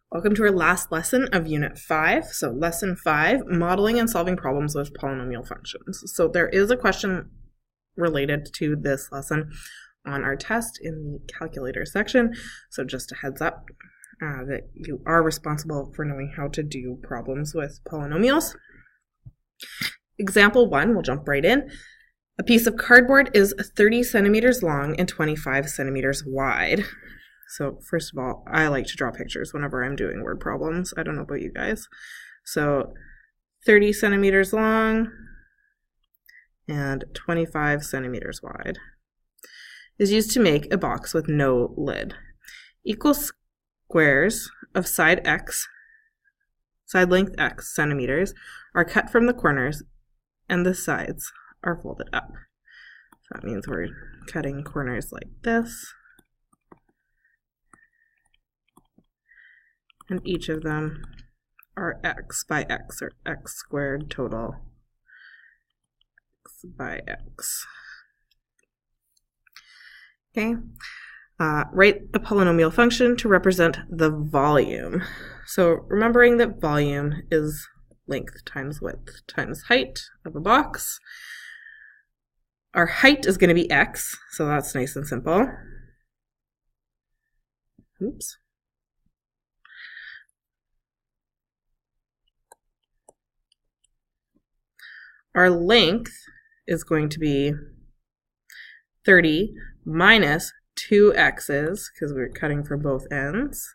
Welcome to our last lesson of Unit 5. So Lesson 5, Modeling and Solving Problems with Polynomial Functions. So there is a question related to this lesson on our test in the calculator section. So just a heads up that you are responsible for knowing how to do problems with polynomials. Example 1, we'll jump right in. A piece of cardboard is 30 centimeters long and 25 centimeters wide. So first of all, I like to draw pictures whenever I'm doing word problems. I don't know about you guys. So 30 centimeters long and 25 centimeters wide is used to make a box with no lid. Equal squares of side length x centimeters are cut from the corners and the sides are folded up. So that means we're cutting corners like this. And each of them are x by x, or x squared total, x by x. Okay, write a polynomial function to represent the volume. So remembering that volume is length times width times height of a box. Our height is going to be x, so that's nice and simple. Oops. Our length is going to be 30 minus 2 x's, because we're cutting from both ends.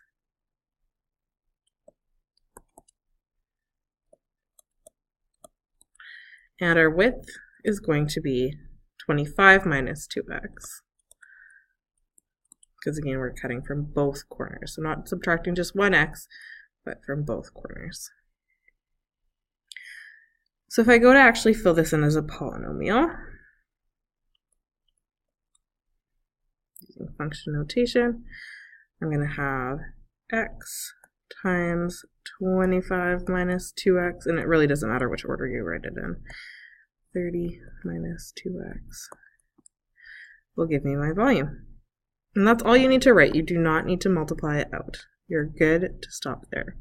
And our width is going to be 25 minus 2x. Because again, we're cutting from both corners. So not subtracting just one x, but from both corners. So if I go to actually fill this in as a polynomial, using function notation, I'm going to have x times 25 minus 2x, and it really doesn't matter which order you write it in. 30 minus 2x will give me my volume. And that's all you need to write. You do not need to multiply it out. You're good to stop there.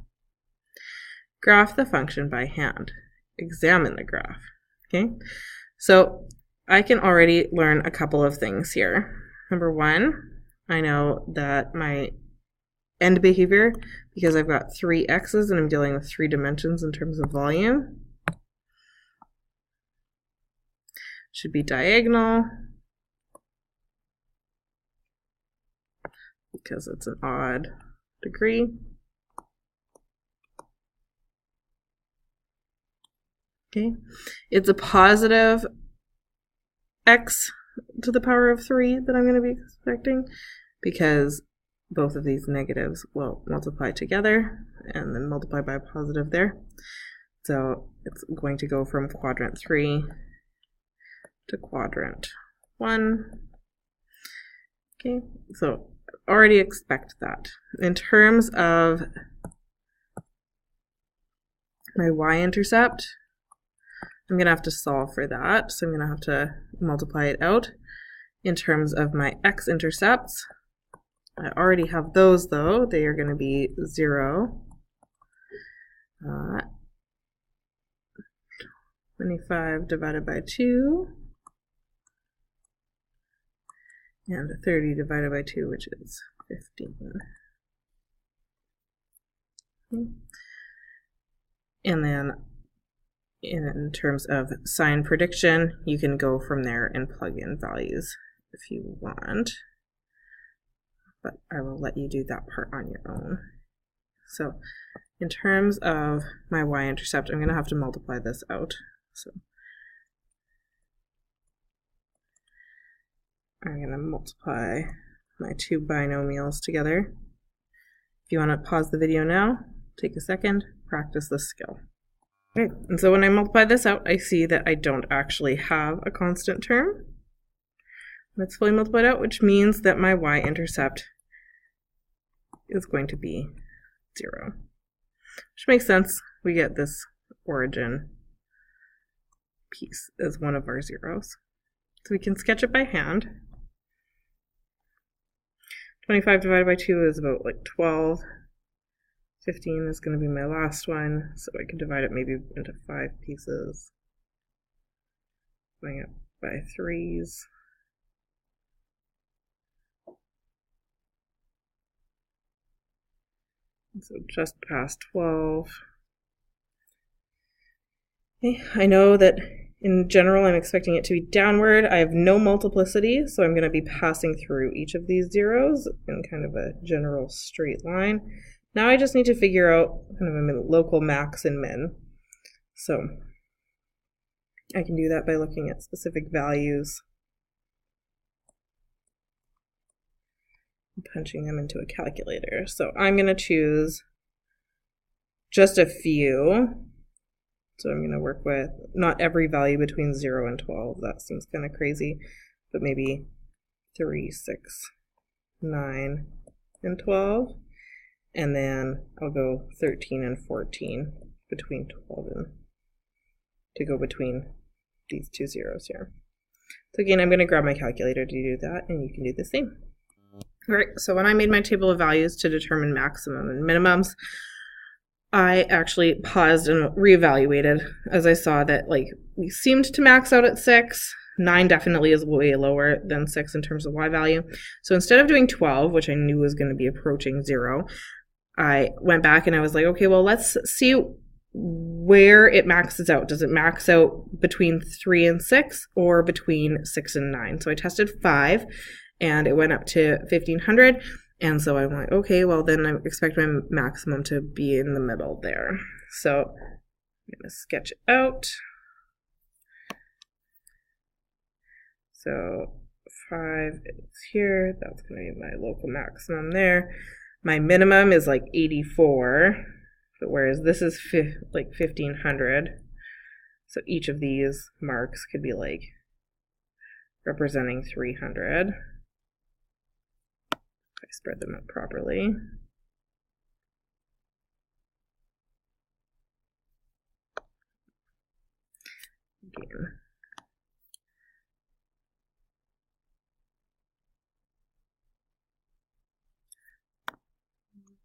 Graph the function by hand. Examine the graph. Okay, so I can already learn a couple of things here. Number one, I know that my end behavior, because I've got 3 x's and I'm dealing with 3 dimensions in terms of volume, should be diagonal because it's an odd degree. Okay, it's a positive x to the power of 3 that I'm going to be expecting, because both of these negatives will multiply together and then multiply by a positive there. So it's going to go from quadrant 3 to quadrant 1. Okay, so already expect that. In terms of my y-intercept, I'm going to have to solve for that, so I'm going to have to multiply it out. In terms of my x-intercepts, I already have those though. They are going to be 0, 25 divided by 2, and 30 divided by 2, which is 15. Okay. And then in terms of sign prediction, you can go from there and plug in values if you want, but I will let you do that part on your own. So in terms of my y-intercept, I'm going to have to multiply this out. So I'm going to multiply my 2 binomials together. If you want to pause the video now, take a second, practice this skill. Okay, and so when I multiply this out, I see that I don't actually have a constant term. That's fully multiplied out, which means that my y-intercept is going to be 0. Which makes sense. We get this origin piece as one of our zeros. So we can sketch it by hand. 25 divided by 2 is about like 12. 15 is going to be my last one, so I could divide it maybe into 5 pieces. Going up by 3s. So just past 12. Okay, I know that in general I'm expecting it to be downward. I have no multiplicity, so I'm going to be passing through each of these zeros in kind of a general straight line. Now I just need to figure out kind of a local max and min. So I can do that by looking at specific values and punching them into a calculator. So I'm going to choose just a few. So I'm going to work with not every value between 0 and 12. That seems kind of crazy, but maybe 3, 6, 9, and 12. And then I'll go 13 and 14 between 12 and to go between these two zeros here. So again, I'm going to grab my calculator to do that, and you can do the same. All right, so when I made my table of values to determine maximum and minimums, I actually paused and reevaluated as I saw that we seemed to max out at 6. 9 definitely is way lower than 6 in terms of y value. So instead of doing 12, which I knew was going to be approaching 0, I went back and I was like, okay, well, let's see where it maxes out. Does it max out between 3 and 6 or between 6 and 9? So I tested 5 and it went up to 1500. And so I'm like, okay, well, then I expect my maximum to be in the middle there. So I'm going to sketch it out. So 5 is here. That's going to be my local maximum there. My minimum is like 84, but whereas this is like 1500. So each of these marks could be like representing 300. If I spread them out properly. Again.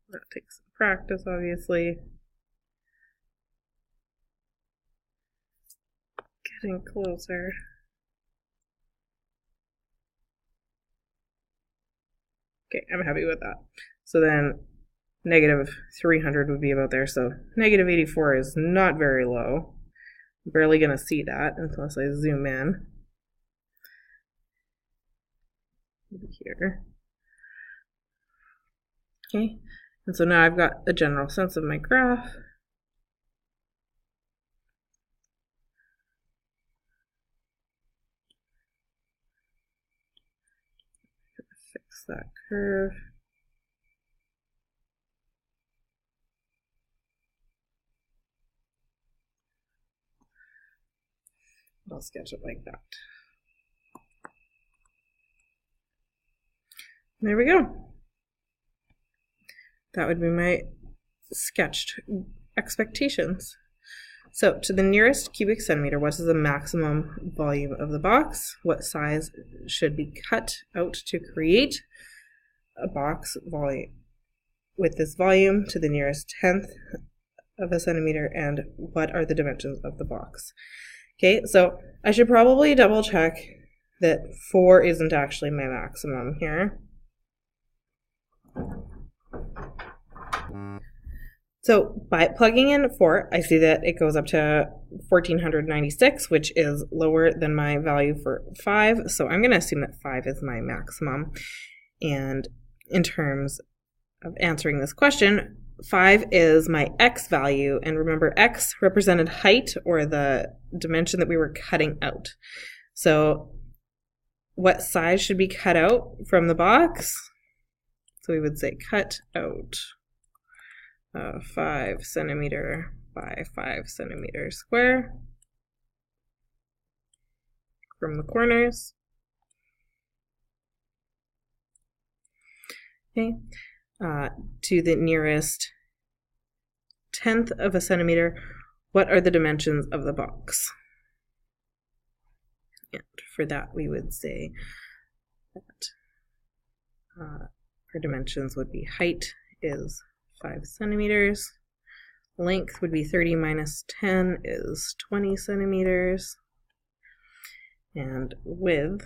That takes some practice, obviously. Getting closer. Okay, I'm happy with that. So then negative 300 would be about there. So negative 84 is not very low. I'm barely going to see that unless I zoom in. Maybe here. Okay. And so now I've got a general sense of my graph. Fix that curve. I'll sketch it like that. There we go. That would be my sketched expectations. So to the nearest cubic centimeter, what is the maximum volume of the box? What size should be cut out to create a box volume with this volume to the nearest tenth of a centimeter? And what are the dimensions of the box? Okay, so I should probably double check that 4 isn't actually my maximum here. So by plugging in 4, I see that it goes up to 1496, which is lower than my value for 5. So I'm going to assume that 5 is my maximum. And in terms of answering this question, 5 is my x value. And remember, x represented height, or the dimension that we were cutting out. So what size should be cut out from the box? So we would say cut out 5 centimeter by 5 centimeter square from the corners. Okay, to the nearest tenth of a centimeter, what are the dimensions of the box? And for that, we would say that our dimensions would be height is 5 centimeters. Length would be 30 minus 10 is 20 centimeters. And width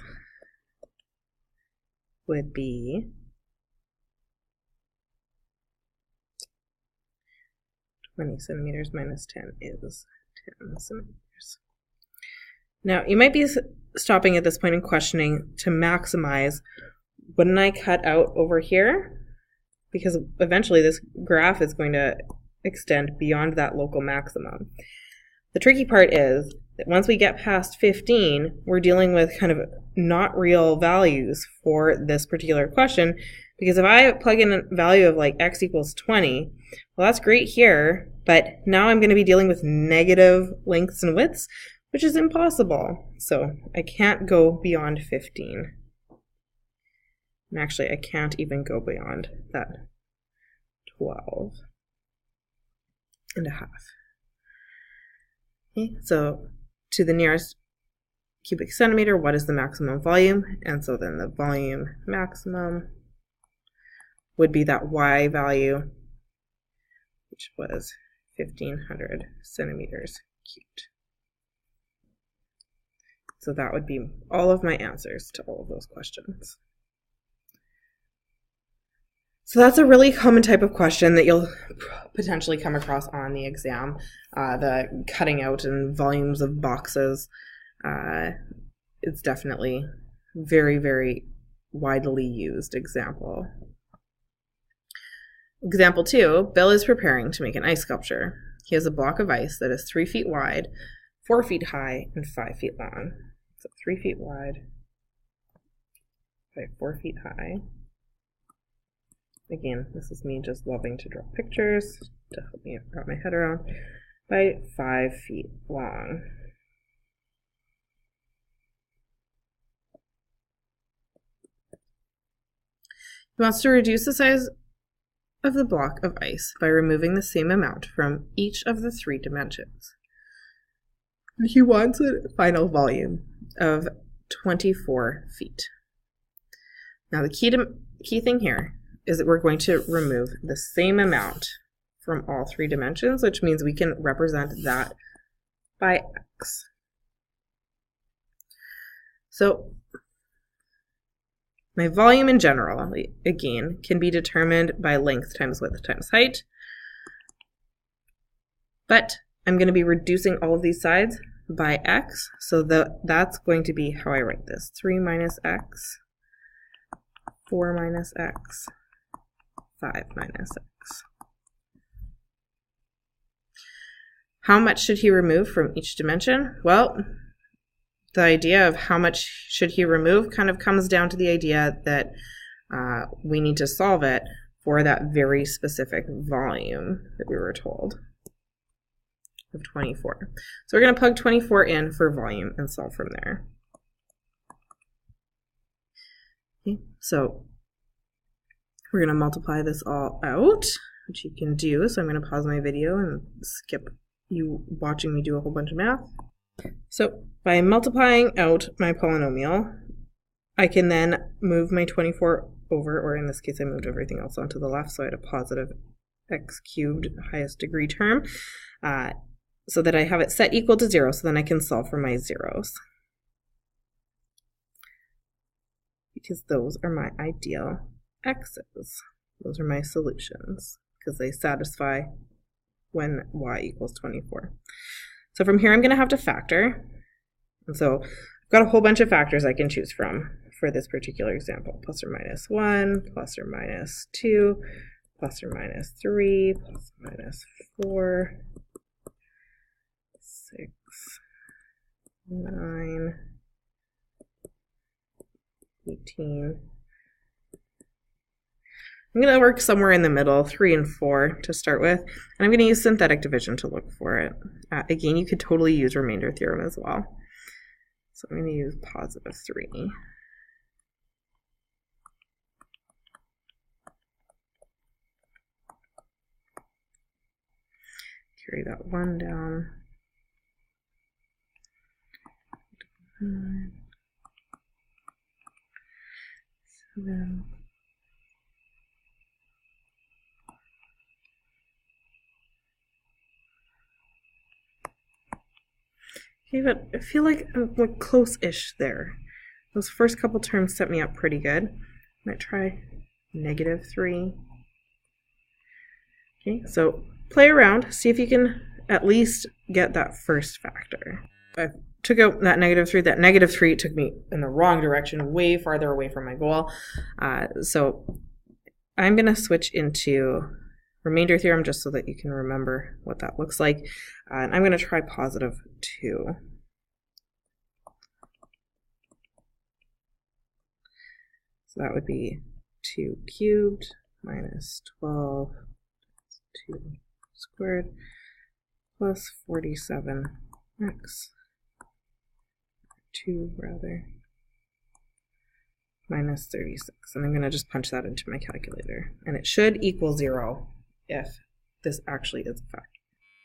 would be 20 centimeters minus 10 is 10 centimeters. Now, you might be stopping at this point and questioning to maximize, wouldn't I cut out over here? Because eventually this graph is going to extend beyond that local maximum. The tricky part is that once we get past 15, we're dealing with kind of not real values for this particular question, because if I plug in a value of like x equals 20, well, that's great here, but now I'm going to be dealing with negative lengths and widths, which is impossible. So I can't go beyond 15. And actually, I can't even go beyond that 12 and a half. Okay, so to the nearest cubic centimeter, what is the maximum volume? And so then the volume maximum would be that y value, which was 1,500 centimeters cubed. So that would be all of my answers to all of those questions. So that's a really common type of question that you'll potentially come across on the exam, the cutting out and volumes of boxes. It's definitely very, very widely used example. Example 2, Bill is preparing to make an ice sculpture. He has a block of ice that is 3 feet wide, 4 feet high, and 5 feet long. So 3 feet wide by 4 feet high. Again, this is me just loving to draw pictures to help me wrap my head around, by 5 feet long. He wants to reduce the size of the block of ice by removing the same amount from each of the 3 dimensions. And he wants a final volume of 24 feet. Now the key thing here is that we're going to remove the same amount from all 3 dimensions, which means we can represent that by x. So my volume in general, again, can be determined by length times width times height, but I'm going to be reducing all of these sides by x, so that's going to be how I write this. 3 minus x, 4 minus x, 5 minus x. How much should he remove from each dimension? Well, the idea of how much should he remove kind of comes down to the idea that we need to solve it for that very specific volume that we were told of 24. So we're going to plug 24 in for volume and solve from there. Okay, so we're going to multiply this all out, which you can do. So I'm going to pause my video and skip you watching me do a whole bunch of math. So by multiplying out my polynomial, I can then move my 24 over, or in this case I moved everything else onto the left, so I had a positive x cubed highest degree term, so that I have it set equal to 0, so then I can solve for my zeros. Because those are my ideal x's. Those are my solutions, because they satisfy when y equals 24. So from here I'm going to have to factor. And so I've got a whole bunch of factors I can choose from for this particular example. Plus or minus 1, plus or minus 2, plus or minus 3, plus or minus 4, 6, 9, 18. I'm going to work somewhere in the middle, 3 and 4 to start with, and I'm going to use synthetic division to look for it. Again, you could totally use remainder theorem as well. So I'm going to use positive 3. Carry that 1 down. 9, 7, Okay, but I feel like I'm like close-ish there. Those first couple terms set me up pretty good. I might try -3. Okay, so play around, see if you can at least get that first factor. I took out that -3. That -3 took me in the wrong direction, way farther away from my goal. So I'm going to switch into remainder theorem just so that you can remember what that looks like. And I'm going to try +2. So that would be 2 cubed minus 12 2 squared plus 47x 2 rather minus 36. And I'm going to just punch that into my calculator. And it should equal 0 if this actually is a factor.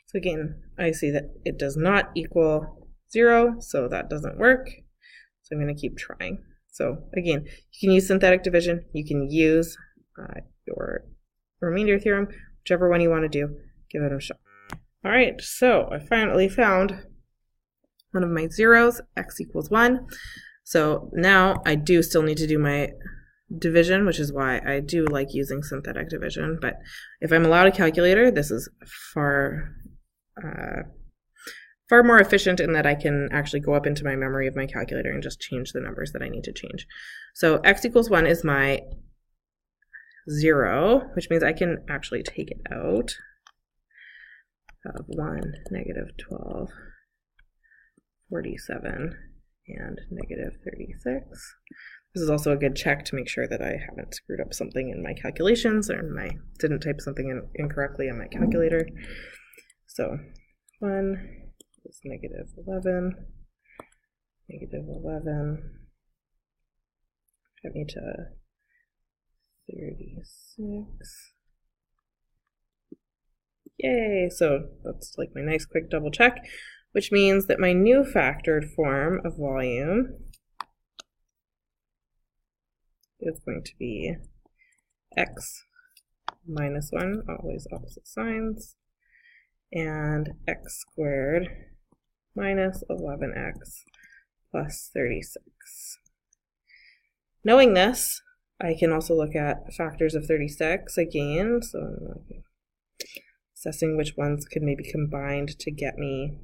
So again, I see that it does not equal 0, so that doesn't work. So I'm going to keep trying. So again, you can use synthetic division, you can use your remainder theorem, whichever one you want to do, give it a shot. All right, so I finally found one of my zeros, x equals 1. So now I do still need to do my division, which is why I do like using synthetic division. But if I'm allowed a calculator, this is far more efficient in that I can actually go up into my memory of my calculator and just change the numbers that I need to change. So x equals 1 is my 0, which means I can actually take it out of 1, -12, 47, and -36. This is also a good check to make sure that I haven't screwed up something in my calculations or didn't type something in incorrectly on my calculator. So 1 is -11, -11, get me to 36. Yay! So that's like my nice quick double check, which means that my new factored form of volume is going to be x minus 1, always opposite signs, and x squared minus 11x plus 36. Knowing this, I can also look at factors of 36 again, so I'm assessing which ones could maybe combined to get me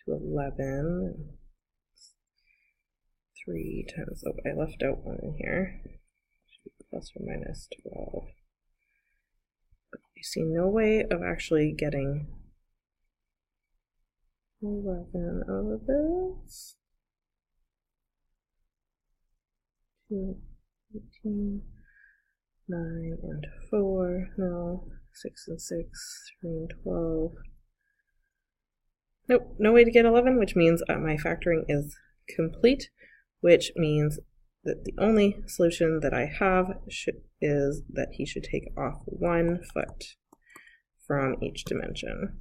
to 11. 3 times, oh, I left out one in here, plus or minus 12. But I see no way of actually getting 11 of this. 2, 18, 9, and 4, no, 6 and 6, 3 and 12. Nope, no way to get 11, which means my factoring is complete, which means that the only solution that I have is that he should take off 1 foot from each dimension.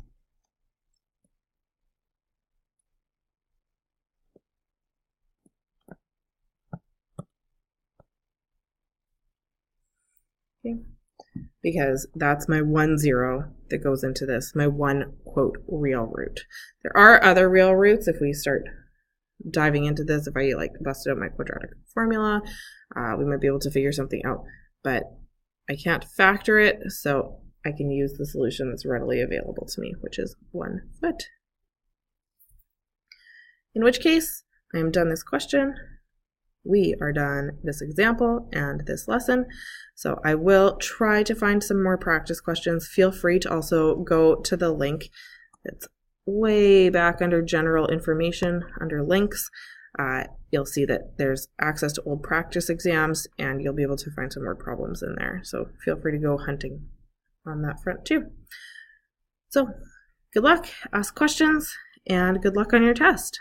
Okay. Because that's my 1 0 that goes into this, my one, quote, real root. There are other real roots if we start diving into this. If I like busted out my quadratic formula, we might be able to figure something out, but I can't factor it, so I can use the solution that's readily available to me, which is 1 foot. In which case, I am done this question. We are done this example and this lesson. So I will try to find some more practice questions. Feel free to also go to the link that's way back under general information, under links. You'll see that there's access to old practice exams, and you'll be able to find some more problems in there. So feel free to go hunting on that front too. So good luck, ask questions, and good luck on your test.